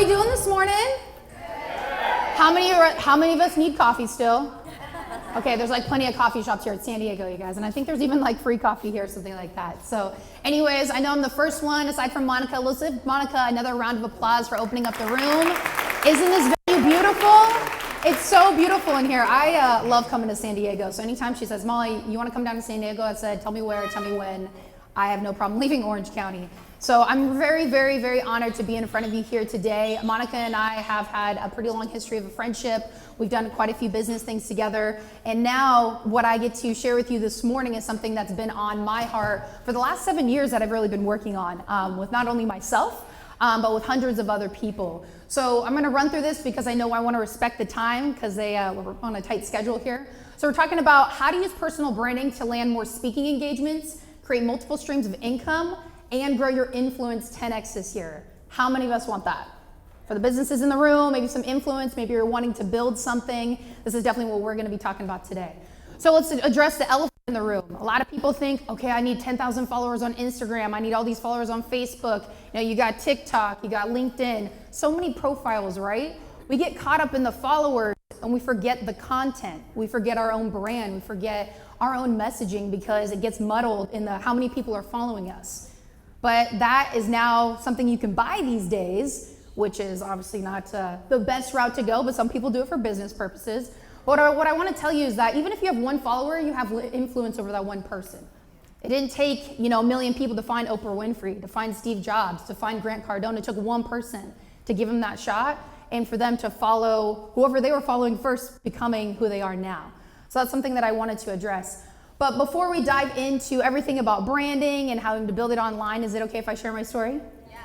we doing this morning? How many of us need coffee still? Okay, there's like plenty of coffee shops here at San Diego, you guys, and I think there's even like free coffee here or something like that. So anyways, I know I'm the first one, aside from Monica. Let's give Monica another round of applause for opening up the room. Isn't this venue beautiful? It's so beautiful in here. I love coming to San Diego, so anytime she says, Molly, you want to come down to San Diego? I said, tell me where, tell me when. I have no problem leaving Orange County. So I'm very, very, very honored to be in front of you here today. Monica and I have had a pretty long history of a friendship. We've done quite a few business things together. And now what I get to share with you this morning is something that's been on my heart for the last 7 years that I've really been working on with not only myself, but with hundreds of other people. So I'm gonna run through this because I know I wanna respect the time because we're on a tight schedule here. So we're talking about how to use personal branding to land more speaking engagements, create multiple streams of income, and grow your influence 10x this year. How many of us want that? For the businesses in the room, maybe some influence, maybe you're wanting to build something. This is definitely what we're gonna be talking about today. So let's address the elephant in the room. A lot of people think, okay, I need 10,000 followers on Instagram. I need all these followers on Facebook. You know, you got TikTok, you got LinkedIn, so many profiles, right? We get caught up in the followers and we forget the content. We forget our own brand. We forget our own messaging because it gets muddled in the how many people are following us. But that is now something you can buy these days, which is obviously not the best route to go, but some people do it for business purposes. But what I want to tell you is that even if you have one follower, you have influence over that one person. It didn't take, a million people to find Oprah Winfrey, to find Steve Jobs, to find Grant Cardone. It took one person to give him that shot and for them to follow whoever they were following first, becoming who they are now. So that's something that I wanted to address. But before we dive into everything about branding and how to build it online, is it okay if I share my story? Yes.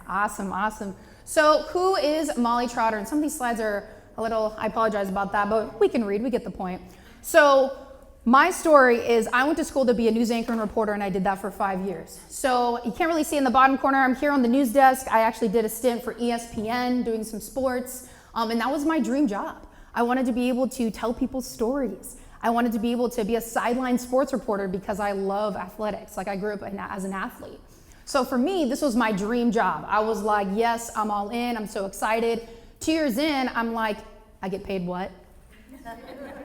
Awesome. So who is Molly Trotter? And some of these slides are a little, I apologize about that, but we can read, we get the point. So my story is I went to school to be a news anchor and reporter, and I did that for 5 years. So you can't really see in the bottom corner, I'm here on the news desk. I actually did a stint for ESPN doing some sports, and that was my dream job. I wanted to be able to tell people stories. I wanted to be able to be a sideline sports reporter because I love athletics. Like I grew up as an athlete. So for me, this was my dream job. I was like, yes, I'm all in. I'm so excited. 2 years in, I'm like, I get paid what?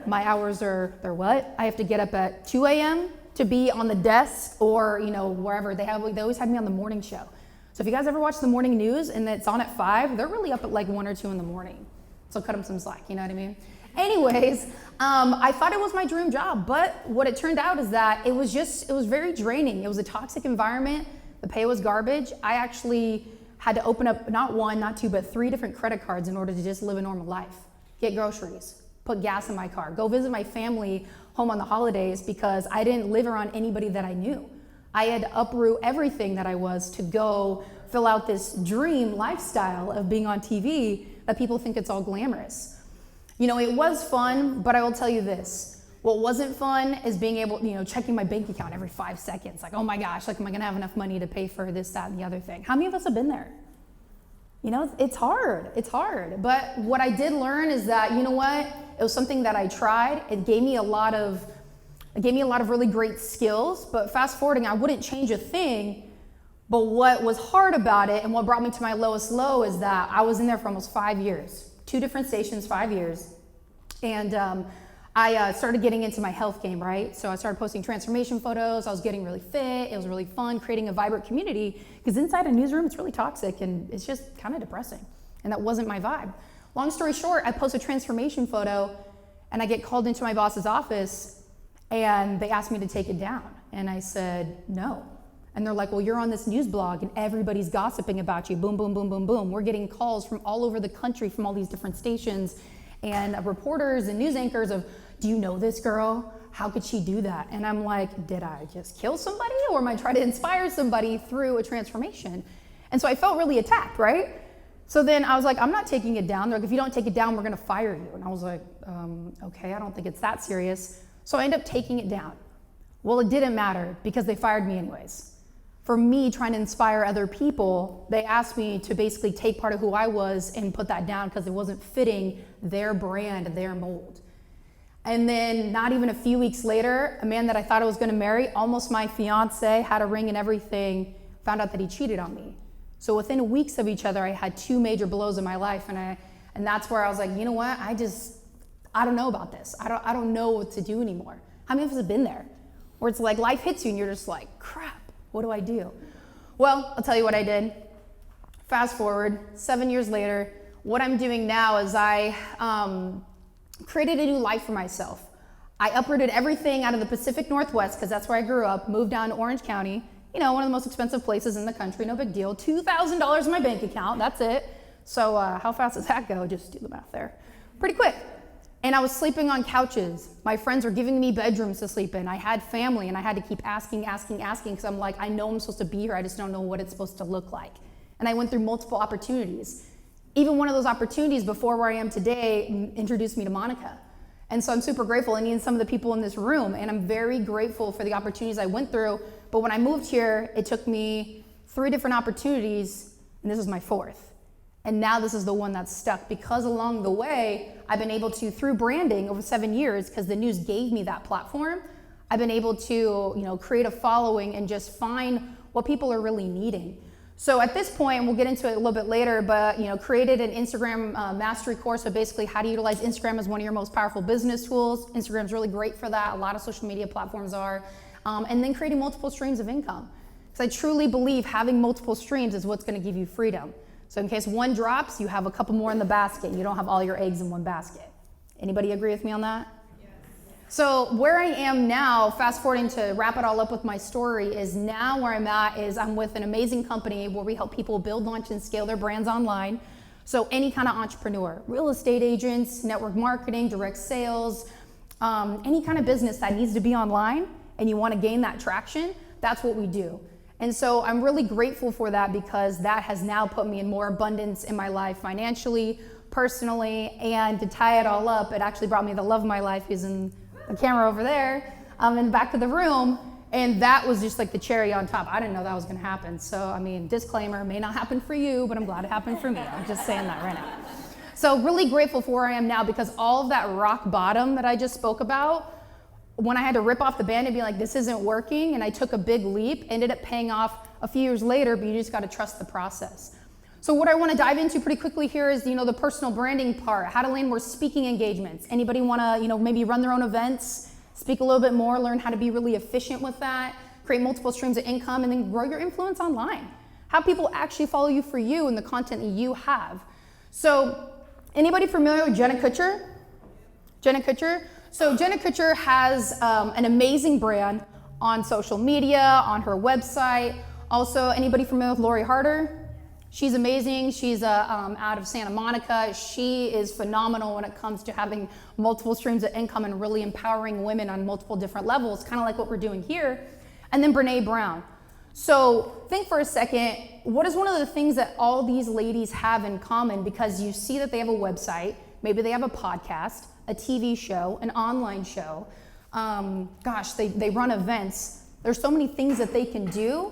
My hours they're what? I have to get up at 2 a.m. to be on the desk or, wherever. They always had me on the morning show. So if you guys ever watch the morning news and it's on at 5, they're really up at like 1 or 2 in the morning. So cut them some slack, you know what I mean? Anyways, I thought it was my dream job, but what it turned out is that it was very draining. It was a toxic environment. The pay was garbage. I actually had to open up not one, not two, but 3 different credit cards in order to just live a normal life, get groceries, put gas in my car, go visit my family home on the holidays because I didn't live around anybody that I knew. I had to uproot everything that I was to go fill out this dream lifestyle of being on TV that people think it's all glamorous. It was fun, but I will tell you this. What wasn't fun is being able, checking my bank account every 5 seconds. Like, oh my gosh, am I gonna have enough money to pay for this, that, and the other thing? How many of us have been there? It's hard. But what I did learn is that, it was something that I tried. It gave me a lot of really great skills, but fast forwarding, I wouldn't change a thing. But what was hard about it and what brought me to my lowest low is that I was in there for almost 5 years. 2 different stations, 5 years. And I started getting into my health game, right? So I started posting transformation photos. I was getting really fit. It was really fun creating a vibrant community because inside a newsroom, it's really toxic and it's just kind of depressing. And that wasn't my vibe. Long story short, I post a transformation photo and I get called into my boss's office and they asked me to take it down. And I said, no. And they're like, well, you're on this news blog and everybody's gossiping about you. Boom, boom, boom, boom, boom. We're getting calls from all over the country from all these different stations and reporters and news anchors of, do you know this girl? How could she do that? And I'm like, did I just kill somebody or am I trying to inspire somebody through a transformation? And so I felt really attacked, right? So then I was like, I'm not taking it down. They're like, if you don't take it down, we're gonna fire you. And I was like, okay, I don't think it's that serious. So I ended up taking it down. Well, it didn't matter because they fired me anyways. For me trying to inspire other people, they asked me to basically take part of who I was and put that down because it wasn't fitting their brand, their mold. And then not even a few weeks later, a man that I thought I was gonna marry, almost my fiance, had a ring and everything, found out that he cheated on me. So within weeks of each other, I had 2 major blows in my life, and that's where I was like, you know what? I don't know about this. I don't know what to do anymore. How many of us have been there? Where it's like life hits you and you're just like, crap, what do I do? Well, I'll tell you what I did. Fast forward, 7 years later, what I'm doing now is I created a new life for myself. I uprooted everything out of the Pacific Northwest, because that's where I grew up, moved down to Orange County, one of the most expensive places in the country, no big deal. $2,000 in my bank account, that's it. So how fast does that go? Just do the math there. Pretty quick. And I was sleeping on couches. My friends were giving me bedrooms to sleep in. I had family, and I had to keep asking, because I'm like, I know I'm supposed to be here, I just don't know what it's supposed to look like. And I went through multiple opportunities. Even one of those opportunities before where I am today introduced me to Monica. And so I'm super grateful, and even some of the people in this room, and I'm very grateful for the opportunities I went through. But when I moved here, it took me 3 different opportunities, and this is my 4th. And now this is the one that's stuck, because along the way, I've been able to, through branding over 7 years, because the news gave me that platform, I've been able to, create a following and just find what people are really needing. So at this point, and we'll get into it a little bit later, but created an Instagram mastery course. So basically how to utilize Instagram as one of your most powerful business tools. Instagram's really great for that. A lot of social media platforms are. And then creating multiple streams of income. Because I truly believe having multiple streams is what's gonna give you freedom. So in case one drops, you have a couple more in the basket. You don't have all your eggs in one basket. Anybody agree with me on that? Yes. So where I am now, fast forwarding to wrap it all up with my story, is now where I'm at is I'm with an amazing company where we help people build, launch, and scale their brands online. So any kind of entrepreneur, real estate agents, network marketing, direct sales, any kind of business that needs to be online and you want to gain that traction, that's what we do. And so I'm really grateful for that, because that has now put me in more abundance in my life financially, personally, and to tie it all up, it actually brought me the love of my life, who's in the camera over there, in the back of the room, and that was just like the cherry on top. I didn't know that was gonna happen. So, disclaimer, may not happen for you, but I'm glad it happened for me. I'm just saying that right now. So really grateful for where I am now, because all of that rock bottom that I just spoke about, when I had to rip off the band and be like, this isn't working, and I took a big leap, ended up paying off a few years later, but you just gotta trust the process. So what I wanna dive into pretty quickly here is, the personal branding part, how to land more speaking engagements. Anybody wanna, maybe run their own events, speak a little bit more, learn how to be really efficient with that, create multiple streams of income, and then grow your influence online. Have people actually follow you for you and the content that you have. So anybody familiar with Jenna Kutcher? Jenna Kutcher? So Jenna Kutcher has an amazing brand on social media, on her website. Also, anybody familiar with Lori Harder? She's amazing. She's out of Santa Monica. She is phenomenal when it comes to having multiple streams of income and really empowering women on multiple different levels, kind of like what we're doing here. And then Brene Brown. So think for a second, what is one of the things that all these ladies have in common? Because you see that they have a website, maybe they have a podcast, a TV show, an online show. They run events. There's so many things that they can do.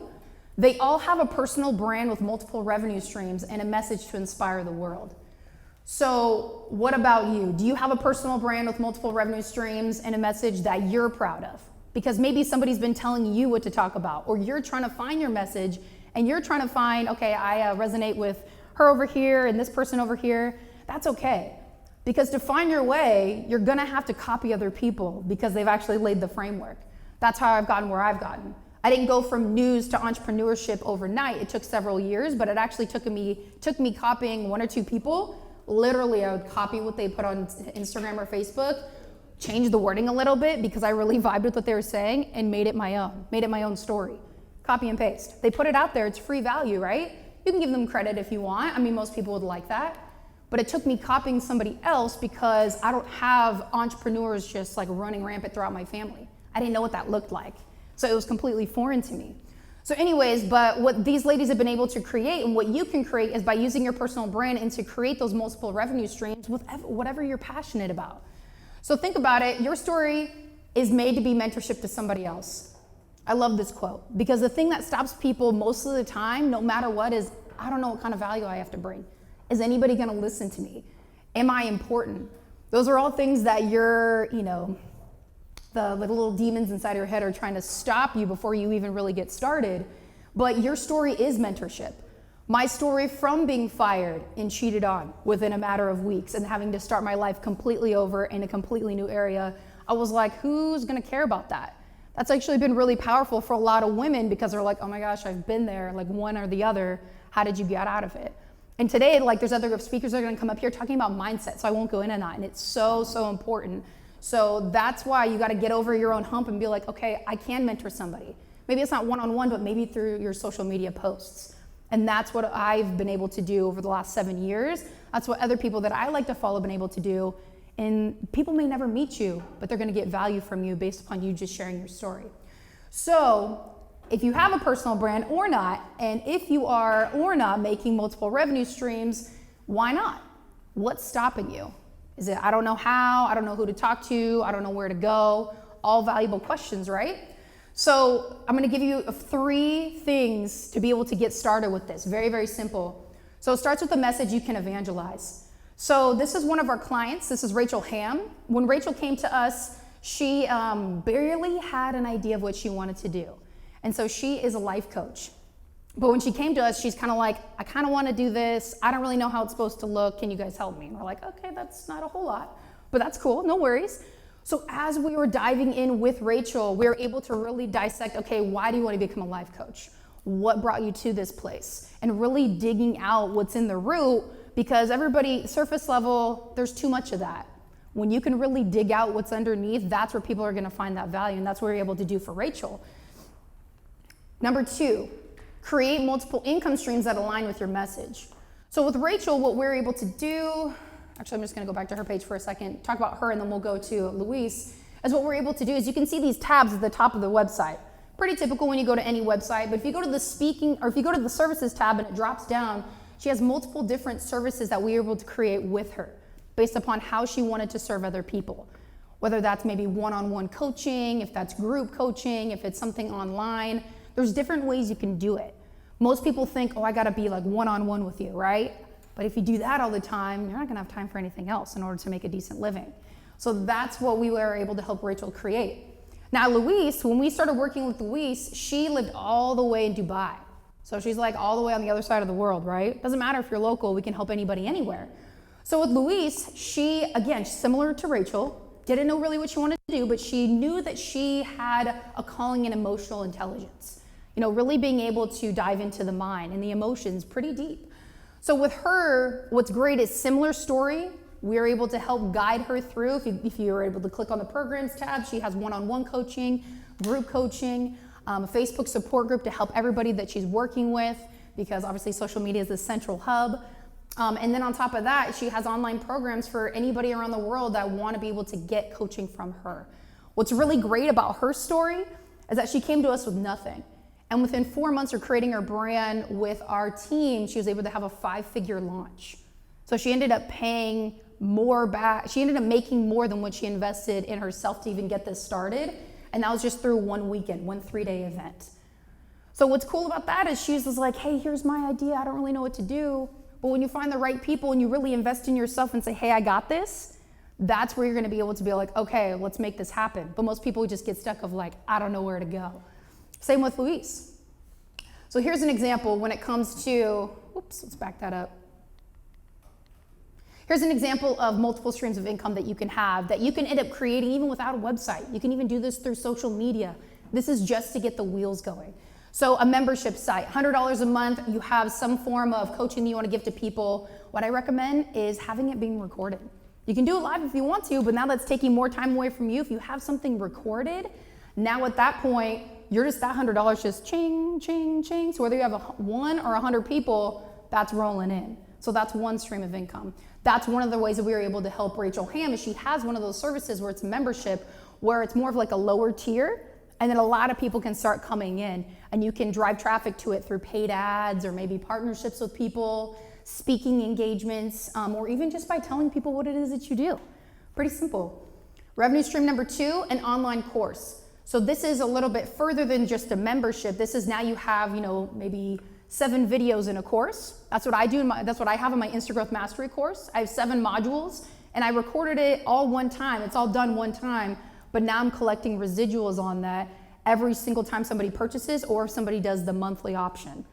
They all have a personal brand with multiple revenue streams and a message to inspire the world. So what about you? Do you have a personal brand with multiple revenue streams and a message that you're proud of? Because maybe somebody's been telling you what to talk about, or you're trying to find your message and you're trying to find, okay, I resonate with her over here and this person over here. That's okay. Because to find your way, you're gonna have to copy other people because they've actually laid the framework. That's how I've gotten where I've gotten. I didn't go from news to entrepreneurship overnight. It took several years, but it actually took me copying 1 or 2 people. Literally, I would copy what they put on Instagram or Facebook, change the wording a little bit because I really vibed with what they were saying and made it my own story. Copy and paste. They put it out there, it's free value, right? You can give them credit if you want. Most people would like that. But it took me copying somebody else because I don't have entrepreneurs just like running rampant throughout my family. I didn't know what that looked like. So it was completely foreign to me. So anyways, but what these ladies have been able to create and what you can create is by using your personal brand and to create those multiple revenue streams with whatever you're passionate about. So think about it, your story is made to be mentorship to somebody else. I love this quote because the thing that stops people most of the time, no matter what, is I don't know what kind of value I have to bring. Is anybody gonna listen to me? Am I important? Those are all things that you're, the little demons inside your head are trying to stop you before you even really get started. But your story is mentorship. My story from being fired and cheated on within a matter of weeks and having to start my life completely over in a completely new area, I was like, who's gonna care about that? That's actually been really powerful for a lot of women because they're like, oh my gosh, I've been there, like one or the other. How did you get out of it? And today, like there's other speakers that are gonna come up here talking about mindset, so I won't go into that, and it's so, so important. So that's why you gotta get over your own hump and be like, okay, I can mentor somebody. Maybe it's not one-on-one, but maybe through your social media posts. And that's what I've been able to do over the last 7 years. That's what other people that I like to follow have been able to do. And people may never meet you, but they're gonna get value from you based upon you just sharing your story. So if you have a personal brand or not, and if you are or not making multiple revenue streams, why not? What's stopping you? Is it, I don't know how, I don't know who to talk to, I don't know where to go? All valuable questions, right? So I'm gonna give you 3 things to be able to get started with this. Very, very simple. So it starts with a message you can evangelize. So this is one of our clients. This is Rachel Ham. When Rachel came to us, she barely had an idea of what she wanted to do. And so she is a life coach. But when she came to us, she's kind of like, I kind of want to do this. I don't really know how it's supposed to look. Can you guys help me? And we're like, okay, that's not a whole lot, but that's cool. No worries. So as we were diving in with Rachel, we were able to really dissect, okay, why do you want to become a life coach? What brought you to this place? And really digging out what's in the root, because everybody, surface level, there's too much of that. When you can really dig out what's underneath, that's where people are going to find that value. And that's what we're able to do for Rachel. Number 2, create multiple income streams that align with your message. So with Rachel, what we're able to do, actually, I'm just gonna go back to her page for a second, talk about her, and then we'll go to Luis, is what we're able to do is you can see these tabs at the top of the website. Pretty typical when you go to any website, but if you go to the speaking, or if you go to the services tab and it drops down, she has multiple different services that we were able to create with her based upon how she wanted to serve other people. Whether that's maybe one-on-one coaching, if that's group coaching, if it's something online, there's different ways you can do it. Most people think, oh, I gotta be like one-on-one with you, right? But if you do that all the time, you're not gonna have time for anything else in order to make a decent living. So that's what we were able to help Rachel create. Now Luis, when we started working with Luis, she lived all the way in Dubai. So she's like all the way on the other side of the world, right? Doesn't matter if you're local, we can help anybody anywhere. So with Luis, she, again, similar to Rachel, didn't know really what she wanted to do, but she knew that she had a calling in emotional intelligence. You know, really being able to dive into the mind and the emotions pretty deep. So with her, what's great is similar story. We're able to help guide her through. If you were able to click on the programs tab, she has one-on-one coaching, group coaching, a Facebook support group to help everybody that she's working with, because obviously social media is the central hub. And then on top of that, she has online programs for anybody around the world that want to be able to get coaching from her. What's really great about her story is that she came to us with nothing. And within 4 months of creating her brand with our team, she was able to have a 5-figure launch. So she ended up paying more back. She ended up making more than what she invested in herself to even get this started. And that was just through one weekend, one 3-day event. So what's cool about that is she was like, hey, here's my idea. I don't really know what to do. But when you find the right people and you really invest in yourself and say, hey, I got this, that's where you're gonna be able to be like, okay, let's make this happen. But most people just get stuck of like, I don't know where to go. Same with Luis. So here's an example when it comes to, oops, let's back that up. Here's an example of multiple streams of income that you can have, that you can end up creating even without a website. You can even do this through social media. This is just to get the wheels going. So a membership site, $100 a month, you have some form of coaching that you want to give to people. What I recommend is having it being recorded. You can do it live if you want to, but now that's taking more time away from you. If you have something recorded, now at that point, you're just that $100 just ching, ching, ching. So whether you have 1 or 100 people, that's rolling in. So that's one stream of income. That's one of the ways that we were able to help Rachel Ham is she has one of those services where it's membership, where it's more of like a lower tier, and then a lot of people can start coming in and you can drive traffic to it through paid ads or maybe partnerships with people, speaking engagements, or even just by telling people what it is that you do. Pretty simple. Revenue stream number 2, an online course. So this is a little bit further than just a membership. This is now you have, maybe 7 videos in a course. That's what I do. That's what I have in my Insta Growth Mastery course. I have 7 modules and I recorded it all one time. It's all done one time, but now I'm collecting residuals on that every single time somebody purchases or if somebody does the monthly option.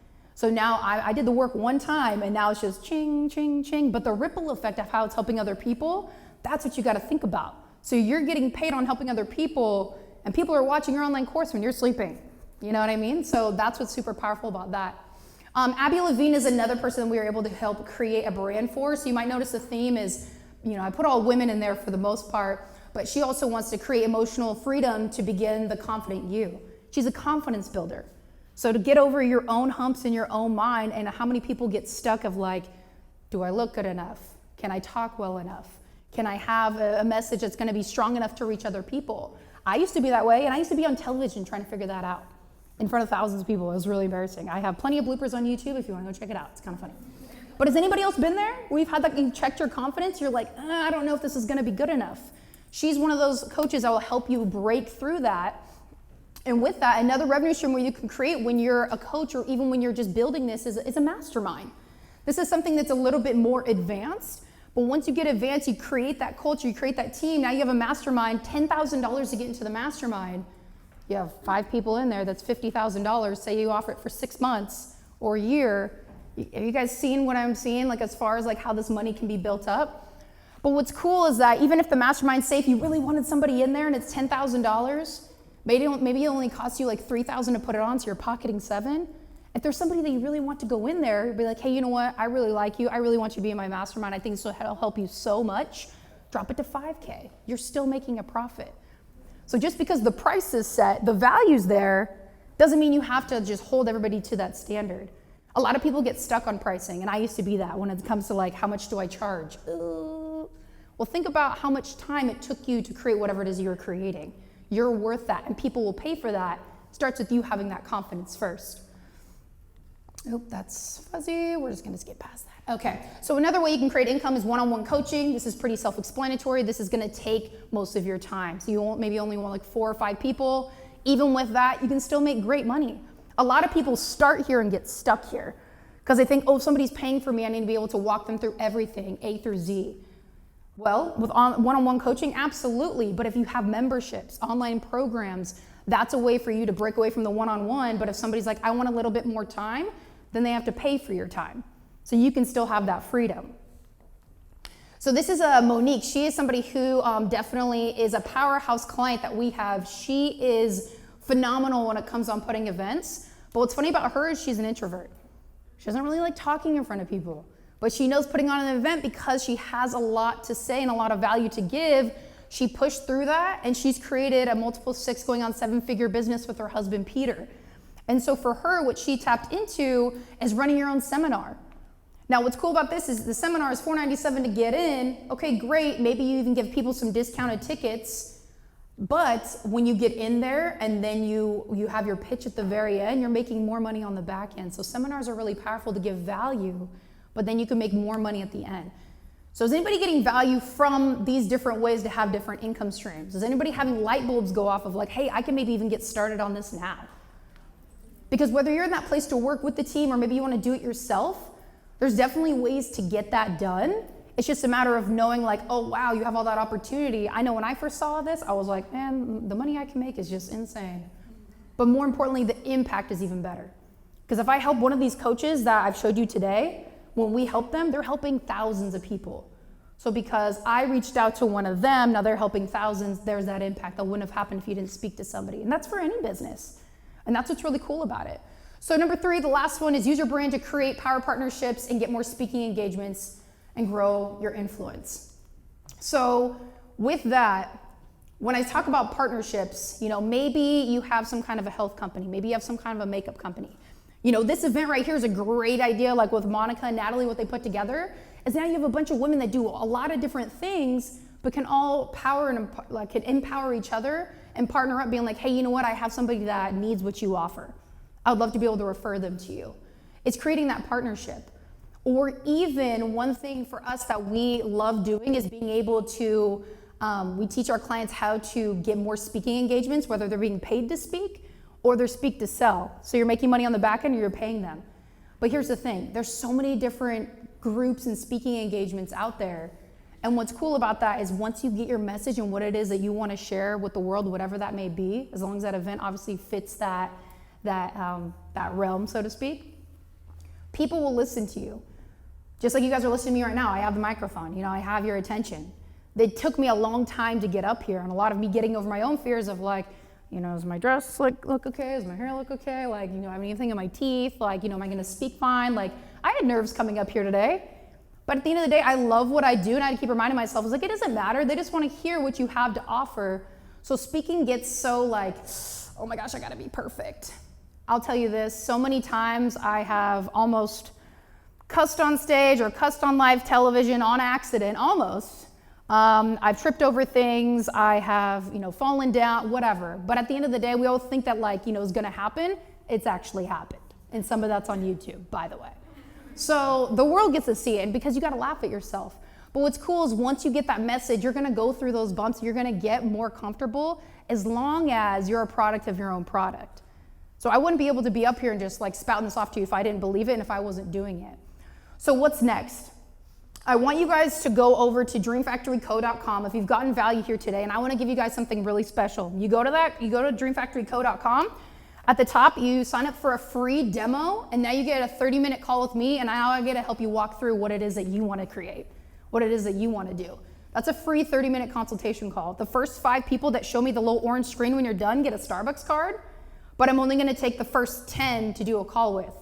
So now I did the work one time and now it's just ching, ching, ching. But the ripple effect of how it's helping other people, that's what you got to think about. So you're getting paid on helping other people and people are watching your online course when you're sleeping. You know what I mean? So that's what's super powerful about that. Abby Levine is another person we were able to help create a brand for. So you might notice the theme is, I put all women in there for the most part, but she also wants to create emotional freedom to begin the confident you. She's a confidence builder. So to get over your own humps in your own mind, and how many people get stuck of like, do I look good enough? Can I talk well enough? Can I have a message that's gonna be strong enough to reach other people? I used to be that way, and I used to be on television trying to figure that out in front of thousands of people. It was really embarrassing. I have plenty of bloopers on YouTube if you wanna go check it out. It's kind of funny. But has anybody else been there? We've had that, you checked your confidence, you're like, I don't know if this is gonna be good enough. She's one of those coaches that will help you break through that. And with that, another revenue stream where you can create when you're a coach or even when you're just building this is a mastermind. This is something that's a little bit more advanced, but once you get advanced, you create that culture, you create that team, now you have a mastermind, $10,000 to get into the mastermind. You have 5 people in there, that's $50,000. Say you offer it for 6 months or a year. Are you guys seeing what I'm seeing, like as far as like how this money can be built up? But what's cool is that even if the mastermind's safe, you really wanted somebody in there and it's $10,000, maybe it only costs you like $3,000 to put it on, so you're pocketing $7,000. If there's somebody that you really want to go in there, be like, hey, you know what? I really like you. I really want you to be in my mastermind. I think this will help you so much. Drop it to $5,000. You're still making a profit. So just because the price is set, the value's there, doesn't mean you have to just hold everybody to that standard. A lot of people get stuck on pricing, and I used to be that when it comes to like, how much do I charge? Well, think about how much time it took you to create whatever it is you're creating. You're worth that, and people will pay for that. It starts with you having that confidence first. Oop, that's fuzzy. We're just gonna skip past that. Okay, so another way you can create income is one-on-one coaching. This is pretty self-explanatory. This is gonna take most of your time. So you maybe only want like 4 or 5 people. Even with that, you can still make great money. A lot of people start here and get stuck here because they think, oh, somebody's paying for me. I need to be able to walk them through everything, A through Z. Well, with one-on-one coaching, absolutely. But if you have memberships, online programs, that's a way for you to break away from the one-on-one. But if somebody's like, I want a little bit more time, then they have to pay for your time. So you can still have that freedom. So this is Monique. She is somebody who definitely is a powerhouse client that we have. She is phenomenal when it comes on putting events. But what's funny about her is she's an introvert. She doesn't really like talking in front of people. But she knows putting on an event because she has a lot to say and a lot of value to give. She pushed through that, and she's created a multiple 6 going on 7-figure business with her husband, Peter. And so for her, what she tapped into is running your own seminar. Now, what's cool about this is the seminar is $497 to get in. Okay, great. Maybe you even give people some discounted tickets. But when you get in there and then you have your pitch at the very end, you're making more money on the back end. So seminars are really powerful to give value, but then you can make more money at the end. So is anybody getting value from these different ways to have different income streams? Is anybody having light bulbs go off of like, hey, I can maybe even get started on this now? Because whether you're in that place to work with the team or maybe you want to do it yourself, there's definitely ways to get that done. It's just a matter of knowing like, oh, wow, you have all that opportunity. I know when I first saw this, I was like, man, the money I can make is just insane. But more importantly, the impact is even better. Because if I help one of these coaches that I've showed you today, when we help them, they're helping thousands of people. So because I reached out to one of them, now they're helping thousands, there's that impact that wouldn't have happened if you didn't speak to somebody. And that's for any business. And that's what's really cool about it. So number 3, the last one is use your brand to create power partnerships and get more speaking engagements and grow your influence. So with that, when I talk about partnerships, maybe you have some kind of a health company, maybe you have some kind of a makeup company. This event right here is a great idea, like with Monica and Natalie, what they put together, is now you have a bunch of women that do a lot of different things, but can all can empower each other and partner up being like, hey, you know what? I have somebody that needs what you offer. I would love to be able to refer them to you. It's creating that partnership. Or even one thing for us that we love doing is being able to, we teach our clients how to get more speaking engagements, whether they're being paid to speak or they're speak to sell. So you're making money on the back end or you're paying them. But here's the thing, there's so many different groups and speaking engagements out there. And what's cool about that is once you get your message and what it is that you want to share with the world, whatever that may be, as long as that event obviously fits that realm, so to speak, People will listen to you. Just like you guys are listening to me right now, I have the microphone, you know, I have your attention. It took me a long time to get up here, and a lot of me getting over my own fears of like, you know, does my dress look okay? Does my hair look okay? Like, you know, I have anything in my teeth? Like, you know, am I gonna speak fine? Like, I had nerves coming up here today. But at the end of the day, I love what I do, and I had to keep reminding myself, I was like, it doesn't matter. They just want to hear what you have to offer. So speaking gets so like, oh my gosh, I gotta be perfect. I'll tell you this, so many times I have almost cussed on stage or cussed on live television on accident, almost. I've tripped over things, I have, you know, fallen down, whatever. But at the end of the day, we all think that like, you know, it's gonna happen. It's actually happened. And some of that's on YouTube, by the way. So the world gets to see it, and because you gotta laugh at yourself. But what's cool is once you get that message, you're gonna go through those bumps, you're gonna get more comfortable as long as you're a product of your own product. So I wouldn't be able to be up here and just like spouting this off to you if I didn't believe it and if I wasn't doing it. So what's next? I want you guys to go over to dreamfactoryco.com if you've gotten value here today, and I want to give you guys something really special. You go to dreamfactoryco.com. At the top, you sign up for a free demo, and now you get a 30-minute call with me, and now I get to help you walk through what it is that you want to create, what it is that you want to do. That's a free 30-minute consultation call. The first 5 people that show me the little orange screen when you're done get a Starbucks card, but I'm only going to take the first 10 to do a call with.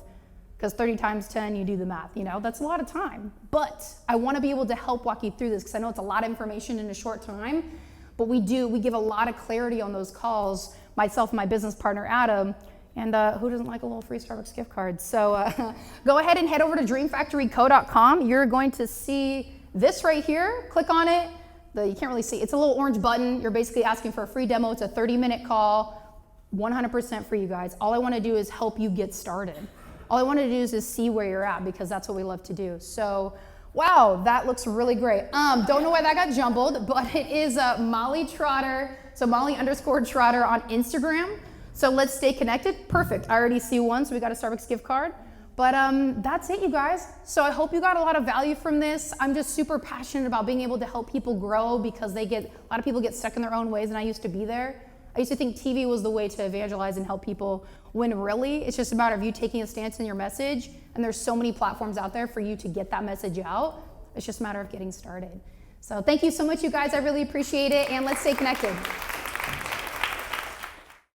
Because 30 times 10, you do the math, you know, that's a lot of time. But I want to be able to help walk you through this because I know it's a lot of information in a short time, but we give a lot of clarity on those calls, myself and my business partner, Adam, and who doesn't like a little free Starbucks gift card? So go ahead and head over to dreamfactoryco.com. You're going to see this right here. Click on it. You can't really see. It's a little orange button. You're basically asking for a free demo. It's a 30-minute call, 100% for you guys. All I want to do is help you get started. All I want to do is just see where you're at because that's what we love to do. So, wow, that looks really great. Don't know why that got jumbled, but it is Molly Trotter, so Molly_Trotter on Instagram. So let's stay connected. Perfect. I already see one, so we got a Starbucks gift card. But that's it, you guys. So I hope you got a lot of value from this. I'm just super passionate about being able to help people grow because a lot of people get stuck in their own ways, and I used to be there. I used to think TV was the way to evangelize and help people, when really it's just a matter of you taking a stance in your message, and there's so many platforms out there for you to get that message out. It's just a matter of getting started. So thank you so much, you guys. I really appreciate it, and let's stay connected.